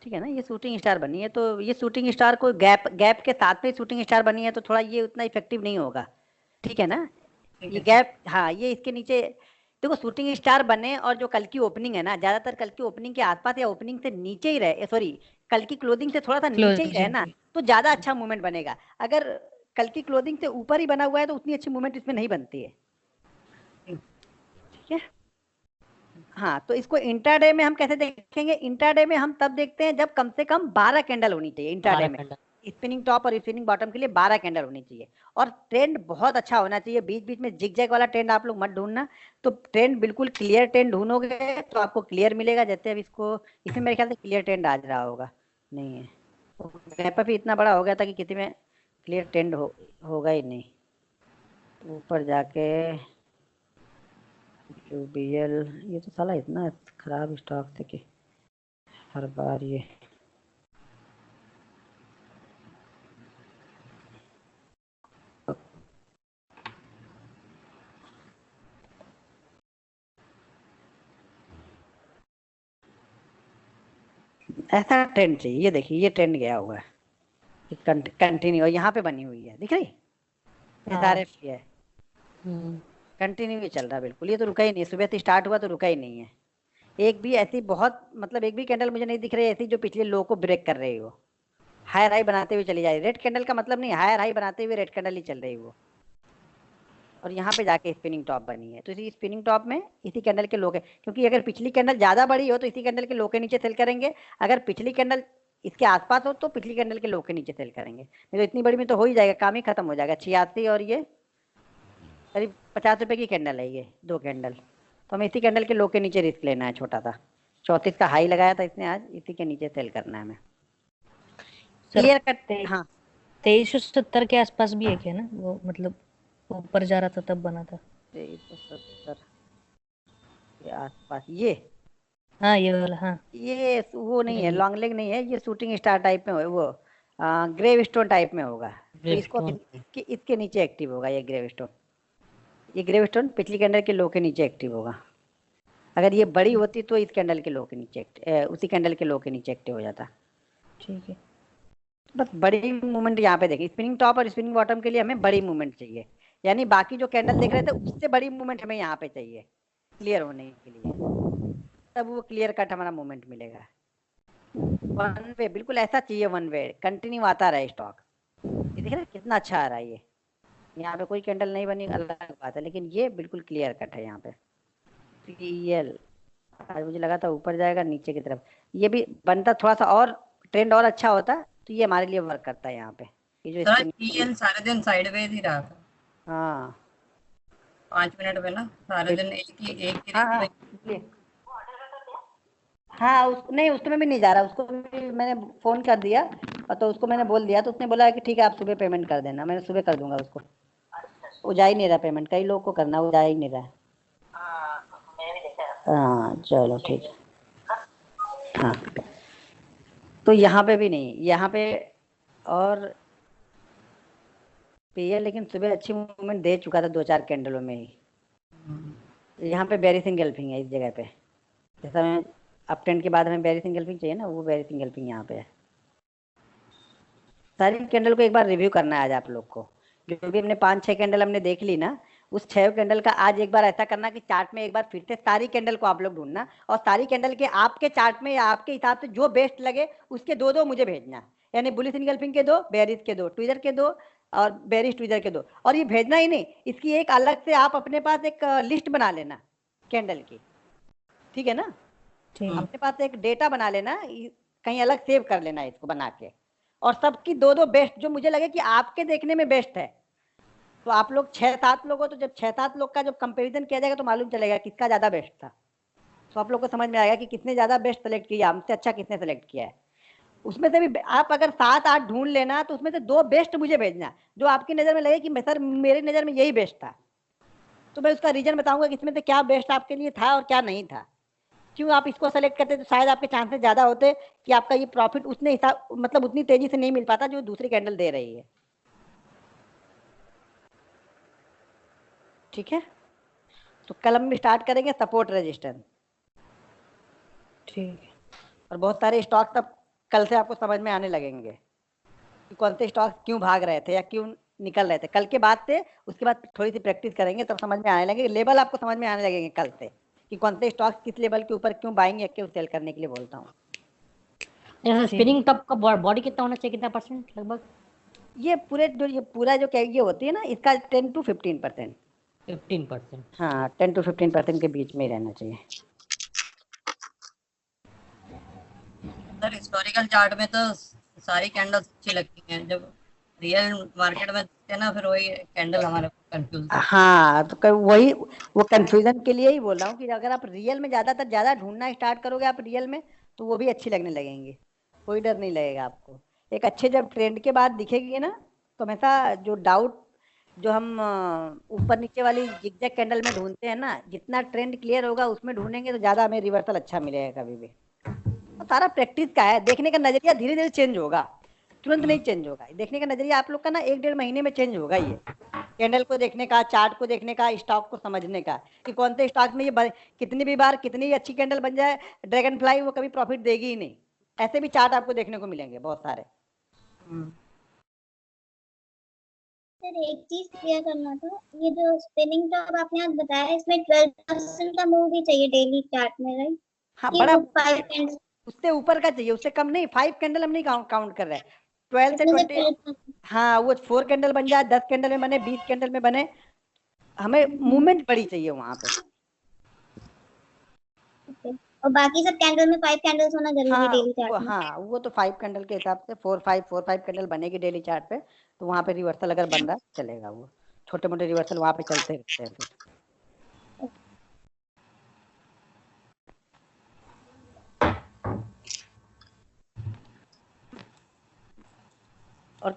ठीक है ना, ये शूटिंग स्टार बनी है। तो ये शूटिंग स्टार को गैप के साथ में शूटिंग स्टार बनी है, तो थोड़ा ये उतना इफेक्टिव नहीं होगा। ठीक है ना, ये गैप, हाँ ये इसके नीचे देखो शूटिंग स्टार बने। और जो कल की ओपनिंग है ना, ज्यादातर कल की ओपनिंग के आसपास या ओपनिंग से नीचे ही रहे, सॉरी कल की क्लोजिंग से थोड़ा सा नीचे ही रहे ना, तो ज्यादा अच्छा मूवमेंट बनेगा। अगर कल की क्लोजिंग से ऊपर ही बना हुआ है तो उतनी अच्छी मूवमेंट इसमें नहीं बनती है। ठीक है। हाँ तो इसको इंट्राडे में हम कैसे देखेंगे? इंट्राडे में हम तब देखते हैं जब कम से कम 12 कैंडल होनी चाहिए इंट्राडे में। स्पिनिंग टॉप और स्पिनिंग बॉटम के लिए 12 कैंडल होनी चाहिए। और ट्रेंड बहुत अच्छा होना चाहिए, बीच बीच में जिगजैग वाला ट्रेंड आप लोग मत ढूंढना। तो ट्रेंड बिल्कुल क्लियर ट्रेंड ढूंढोगे तो आपको क्लियर मिलेगा। जैसे अब इसमें मेरे ख्याल से क्लियर ट्रेंड आ रहा होगा, नहीं है गैप भी इतना बड़ा हो गया था कि किसी में क्लियर ट्रेंड होगा ही नहीं। ऊपर जाके यूबीएल, ये तो साला इतना खराब स्टॉक थे कि हर बार ये ऐसा ट्रेंड चाहिए। ये देखिए ये ट्रेंड गया हुआ है कंटिन्यू, और यहाँ पे बनी हुई है, दिख रही एसआरएफ है, कंटिन्यू ही चल रहा है बिल्कुल। ये तो रुका ही नहीं, सुबह से स्टार्ट हुआ तो रुका ही नहीं है। एक भी ऐसी बहुत मतलब एक भी कैंडल मुझे नहीं दिख रही ऐसी जो पिछले लो को ब्रेक कर रही हो, हायर हाई बनाते हुए चली जा रही। रेड कैंडल का मतलब नहीं, हायर हाई बनाते हुए रेड कैंडल ही चल रही वो। और यहाँ पे जाके स्पिनिंग टॉप बनी है, तो इसी स्पिनिंग टॉप में इसी कैंडल के लो के, क्योंकि अगर पिछली कैंडल ज्यादा बड़ी हो तो इसी कैंडल के लो के नीचे सेल करेंगे। अगर पिछली कैंडल इसके आसपास हो तो पिछली कैंडल के लो के नीचे सेल करेंगे। नहीं तो इतनी बड़ी में तो हो ही जाएगा, काम ही खत्म हो जाएगा। 86 और ये करीब 50 रुपए की कैंडल है ये 2 कैंडल। तो हमें इसी कैंडल के लो के नीचे रिस्क लेना है छोटा सा। 34 का हाई लगाया था इसने आज, इसी के नीचे सेल करना है हमें। Clear cut. हाँ 2370 के आसपास भी है क्या ना वो, मतलब ऊपर जा रहा था तब बना था 2370 के आसपास ये। हाँ ये वाला, हाँ ये वो नहीं है, लॉन्ग लेग नहीं है, ये शूटिंग स्टार टाइप में वो ग्रेव स्टोन टाइप में होगा। तो इसको इसके नीचे एक्टिव होगा ये ग्रेव स्टोन। ये ग्रेव स्टोन पिछली कैंडल के लो के नीचे एक्टिव होगा। अगर ये बड़ी होती तो इस कैंडल के लो के नीचे उसी कैंडल के लो के नीचे एक्टिव हो जाता। ठीक है। बस बड़ी मूवमेंट यहाँ पे देखिए, स्पिनिंग टॉप और स्पिनिंग बॉटम के लिए हमें बड़ी मूवमेंट चाहिए। यानी बाकी जो कैंडल देख रहे थे उससे बड़ी मूवमेंट हमें यहाँ पे चाहिए क्लियर होने के लिए, तब वो क्लियर कट हमारा मूवमेंट मिलेगा। वन वे बिल्कुल ऐसा चाहिए, वन वे कंटिन्यू आता रहा स्टॉक। ये देख रहे कितना अच्छा आ रहा है ये। यहाँ पे कोई कैंडल नहीं बनी अलग बात है, लेकिन ये बिल्कुल क्लियर कट है यहाँ पे। पीएल आज मुझे लगा था ऊपर जाएगा नीचे की तरफ, ये भी बनता थोड़ा सा और ट्रेंड और अच्छा होता तो ये हमारे लिए वर्क करता है यहाँ पे। ये जो पीएल सारे दिन साइडवेज ही रहा था। हाँ 5 मिनट में ना सारे दिन एक हाँ नहीं उसमें भी नहीं जा रहा, उसको भी मैंने फोन कर दिया और तो उसको मैंने बोल दिया, तो उसने बोला कि ठीक है आप सुबह पेमेंट कर देना। मैंने सुबह कर दूंगा उसको। वो जा ही नहीं रहा पेमेंट, कई लोग को करना, वो जा ही नहीं रहा। हाँ चलो ठीक है। हाँ तो यहाँ पे भी नहीं, यहाँ पे और पीएल लेकिन सुबह अच्छी मूवमेंट दे चुका था 2-4 कैंडलों में ही। यहाँ पे बेरी सिंगल्फिंग है इस जगह पे, जैसा मैं अप ट्रेंड के बाद हमें बेरी सिंगल्फिंग चाहिए ना, वो बेरी सिंगल्फिंग यहाँ पे है। सारी कैंडल को एक बार रिव्यू करना है आज आप लोग को। जो भी हमने 5-6 कैंडल हमने देख ली ना, उस 6 कैंडल का आज एक बार ऐसा करना कि चार्ट में एक बार फिर से सारी कैंडल को आप लोग ढूंढना, और सारी कैंडल के आपके चार्ट में या आपके हिसाब से जो बेस्ट लगे उसके 2-2 मुझे भेजना। यानी बुलिश इनगल्फिंग के 2, बेरिश के 2, ट्विजर के 2 और बेरिश ट्विजर के 2। और ये भेजना ही नहीं, इसकी एक अलग से आप अपने पास एक लिस्ट बना लेना कैंडल की, ठीक है ना। अपने पास एक डेटा बना लेना, कहीं अलग सेव कर लेना इसको बना के, और सबकी 2-2 बेस्ट जो मुझे लगे कि आपके देखने में बेस्ट है। तो आप लोग 6-7 लोग हो, तो जब 6-7 लोग का जब कंपैरिजन किया जाएगा तो मालूम चलेगा किसका ज्यादा बेस्ट था। तो आप लोग को समझ में आएगा कि किसने ज्यादा बेस्ट सेलेक्ट किया, हमसे अच्छा किसने सेलेक्ट किया है। उसमें से भी आप अगर 7-8 ढूंढ लेना, तो उसमें से 2 बेस्ट मुझे भेजना, जो आपकी नजर में लगे कि सर मेरी नजर में यही बेस्ट था। तो मैं उसका रीजन बताऊंगा कि इसमें से क्या बेस्ट आपके लिए था और क्या नहीं था। क्यों आप इसको सेलेक्ट करते तो शायद आपके चांसेस ज्यादा होते कि आपका ये प्रॉफिट उतने हिसाब मतलब उतनी तेजी से नहीं मिल पाता जो दूसरी कैंडल दे रही है। ठीक है, तो कल हम स्टार्ट करेंगे सपोर्ट रेजिस्टेंस। ठीक है। और बहुत सारे स्टॉक तब कल से आपको समझ में आने लगेंगे कि कौन से स्टॉक क्यों भाग रहे थे या क्यों निकल रहे थे कल के बाद से। उसके बाद थोड़ी सी प्रैक्टिस करेंगे तब समझ में आने लगेंगे, लेवल आपको समझ में आने लगेंगे कल से कि कौन से स्टॉक किस लेवल के ऊपर क्यों बाइंग या क्यों सेल करने के लिए बोलता हूँ। स्पिनिंग टॉप का बॉडी कितना होना चाहिए, कितना परसेंट लगभग? ये पूरा जो क्या ये होती है ना, इसका 10 to 15%। 15%। हाँ 10 to 15% के बीच में ही रहना चाहिए। सर हिस्टोरिकल चार्ट में तो सारी कैंडल्स अच्छी लगती हैं, जब रियल मार्केट में देखते हैं ना फिर वही कैंडल हमारे कंफ्यूज। हाँ तो वही वो कंफ्यूजन के लिए ही बोल रहा हूँ कि अगर आप रियल में ज्यादा ढूंढना स्टार्ट करोगे आप रियल में, तो वो भी अच्छी लगने लगेंगी, कोई डर नहीं लगेगा आपको। एक अच्छे जब ट्रेंड के बाद दिखेगी ना, तो हमेशा जो डाउट जो हम ऊपर नीचे वाली जिगजैग कैंडल में ढूंढते हैं ना, जितना ट्रेंड क्लियर होगा उसमें ढूंढेंगे तो ज्यादा हमें रिवर्सल अच्छा मिलेगा कभी भी। तो सारा प्रैक्टिस का है, देखने का नजरिया धीरे धीरे चेंज होगा, तुरंत नहीं चेंज होगा। देखने का नजरिया आप लोग का ना 1-1.5 महीने में चेंज होगा। ये कैंडल को देखने का, चार्ट को देखने का, स्टॉक को समझने का कि कौन से स्टॉक में ये कितनी भी बार कितनी अच्छी कैंडल बन जाए, ड्रैगन फ्लाई वो कभी प्रॉफिट देगी ही नहीं। ऐसे भी चार्ट आपको देखने को मिलेंगे बहुत सारे। सर एक चीज क्लियर करना था, ये जो स्पिनिंग टॉप आपने आज बताया इसमें 12% का मूव भी चाहिए डेली चार्ट में, राइट? हाँ कि बड़ा वो 5 कैंडल उससे ऊपर का चाहिए, उससे कम नहीं। 5 कैंडल हम नहीं काउंट कर रहे हैं, 12 से उसमें 20। हाँ वो 4 कैंडल बन जाए, 10 कैंडल में बने, 20 कैंडल में बने, हमें मूवमेंट बड़ी चाहिए वहां पे। और बाकी सब कैंडल में 5 कैंडल्स होना जरूरी है डेली चार्ट में। हाँ वो तो 5 कैंडल के हिसाब से 4-5 कैंडल बनेगी डेली चार्ट पे, तो वहां पे रिवर्सल अगर बन रहा है चलेगा। वो छोटे मोटे रिवर्सल वहां पे चलते रहते हैं फिर। और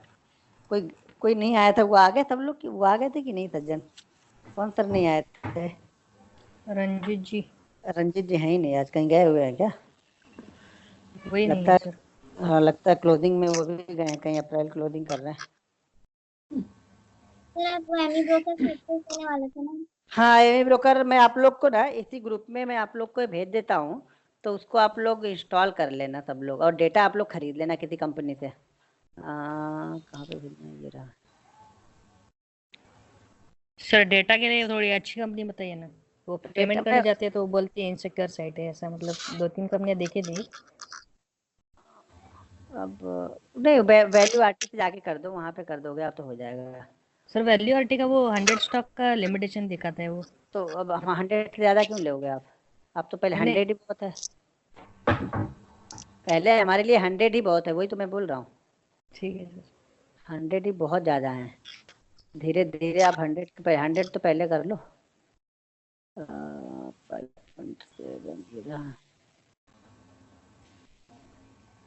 कोई कोई नहीं आया था, वो आ गए सब लोग कि वो आ गए थे कि नहीं सज्जन? कौन सर नहीं आए थे? रंजीत जी। रंजीत जी हैं ही नहीं आज, कहीं गए हुए हैं क्या? वही नहीं लगता है है सर। हाँ लगता है क्लोजिंग में वो भी गए हैं, कहीं अप्रैल क्लोजिंग कर रहे हैं। सर आप वो एमी ब्रोकर से करने वाले थे ना? हाँ एमी ब्रोकर मैं आप लोग को ना इसी ग्रुप में मैं आप लोग को भेज देता हूँ, तो उसको आप लोग इंस्टॉल कर लेना सब लोग, और डेटा आप लोग खरीद लेना किसी कंपनी से। कहाँ पे भेजना है ये रहा। सर डेटा के लिए थोड़ी अच्छी कंपनी बताइए ना, वो पेमेंट करने जाते हैं तो बोलती है इनसिक्योर साइट है, ऐसा मतलब 2-3 कंपनियां देखे थी। अब नहीं वैल्यू आर्टिक से जाके कर दो, वहाँ पे कर दोगे आप तो हो जाएगा। सर वैल्यू आर्टिक का वो 100 स्टॉक का लिमिटेशन दिखाता है वो। तो अब 100 से ज़्यादा क्यों लोगे आप तो पहले 100 ही बहुत है। पहले हमारे लिए 100 ही बहुत है, वही तो मैं बोल रहा हूँ। ठीक है सर। 100 ही बहुत ज़्यादा है, धीरे धीरे आप 100 तो पहले कर लो। 5.7 ये रहा।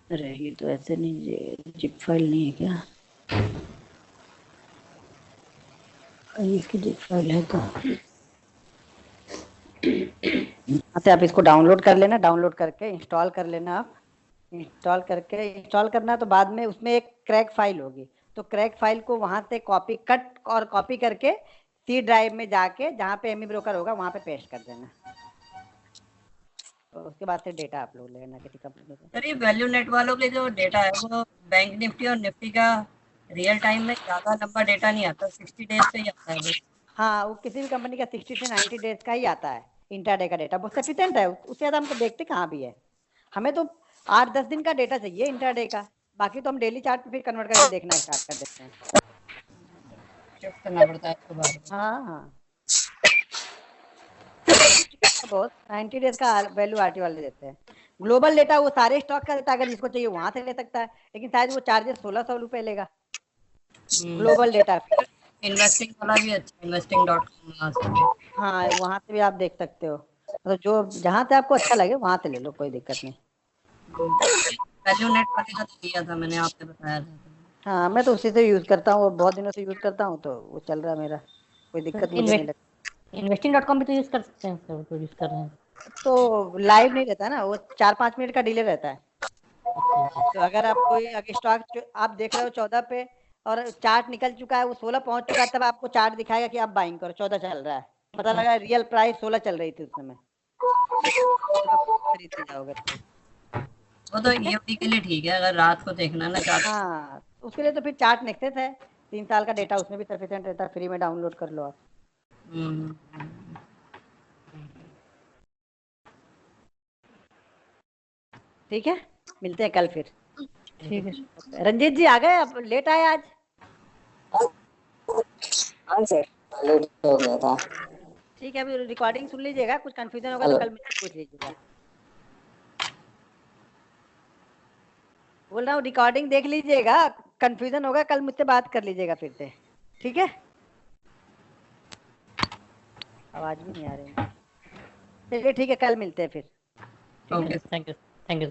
अरे ये तो ऐसे नहीं, ये जिप फाइल नहीं है क्या? इसकी जिप फाइल है तो अच्छा, आप इसको डाउनलोड कर लेना, डाउनलोड करके इंस्टॉल कर लेना। आप इंस्टॉल करके, इंस्टॉल करना तो बाद में उसमें एक क्रैक फाइल होगी, तो क्रैक फाइल को वहां से कॉपी कट और कॉपी करके सी ड्राइव में जाके जहाँ पे एमी ब्रोकर होगा वहां पे पेस्ट कर देना, तो उसके बाद से डेटा अपलोड लेना किसी कंपनी को। सर ये वैल्यू नेट वालों के जो डेटा है वो बैंक निफ्टी और निफ्टी का रियल टाइम में ज्यादा लंबा डेटा नहीं आता, 60 डेज पे ही आता है बस। हाँ, वो किसी भी कंपनी का 60 से 90 डेज का ही आता है इंटरडे का डेटा, वो सफिशिएंट है, उससे ज़्यादा हम तो देखते कहाँ भी है। हमें तो 8-10 दिन का डेटा चाहिए इंटरडे का, बाकी तो हम डेली चार्ट पे फिर कन्वर्ट करके देखना स्टार्ट कर देते हैं। शिफ्ट करना पड़ता है इसको बाद में। हाँ हाँ, बहुत 90 डेज का वैल्यू आरटी वाले देते हैं। ग्लोबल डेटा वो सारे स्टॉक का देता है, अगर जिसको चाहिए वहां से ले सकता है, लेकिन शायद वो चार्जेस 1600 रुपए लेगा ग्लोबल डेटा। इन्वेस्टिंग वाला भी अच्छा, investing.com। हाँ, वहां से भी आप देख सकते हो, तो जो जहाँ से आपको अच्छा लगे वहां से ले लो, कोई दिक्कत नहीं। वैल्यू नेट वाले का तो लिया था मैंने, आपने बताया था। हाँ, मैं तो उसी से यूज करता हूँ, बहुत दिनों से यूज करता हूँ, तो वो चल रहा है मेरा, कोई दिक्कत मुझे नहीं लगती। investing.com भी तो यूज कर सकते हैं सर, तो यूज कर रहे हैं। तो लाइव नहीं रहता ना, वो 4-5 मिनट का डिले रहता है। तो अगर आप कोई अगर स्टॉक आप देख रहे हो 14 पे और चार्ट निकल चुका है, वो 16 पहुंच चुका है, तब आपको चार्ट दिखाएगा कि आप बाइंग करो, 14 चल रहा है, पता लगा रियल प्राइस 16 चल रही थी उस समय, खरीद के जाओगे तो। वो तो ईएफटी के लिए ठीक है, अगर रात को देखना ना चाहते। हाँ, उसके लिए तो फिर चार्ट नेक्सेस है, 3 साल का डेटा उसमें भी सफिशिएंट रहता है, फ्री में डाउनलोड कर लो आप। ठीक है, मिलते हैं कल फिर। ठीक है। रंजीत जी आ गए, अब लेट आए आज? हाँ सर, लेट हो गया था। ठीक है, अभी रिकॉर्डिंग सुन लीजिएगा, कुछ कंफ्यूजन होगा तो कल मुझसे पूछ लीजिएगा। बोल रहा हूँ रिकॉर्डिंग देख लीजिएगा, कंफ्यूजन होगा कल मुझसे बात कर लीजिएगा फिर से, ठीक है? आवाज भी नहीं आ रही है। चलिए ठीक है, कल मिलते हैं फिर। Okay, thank you, thank you.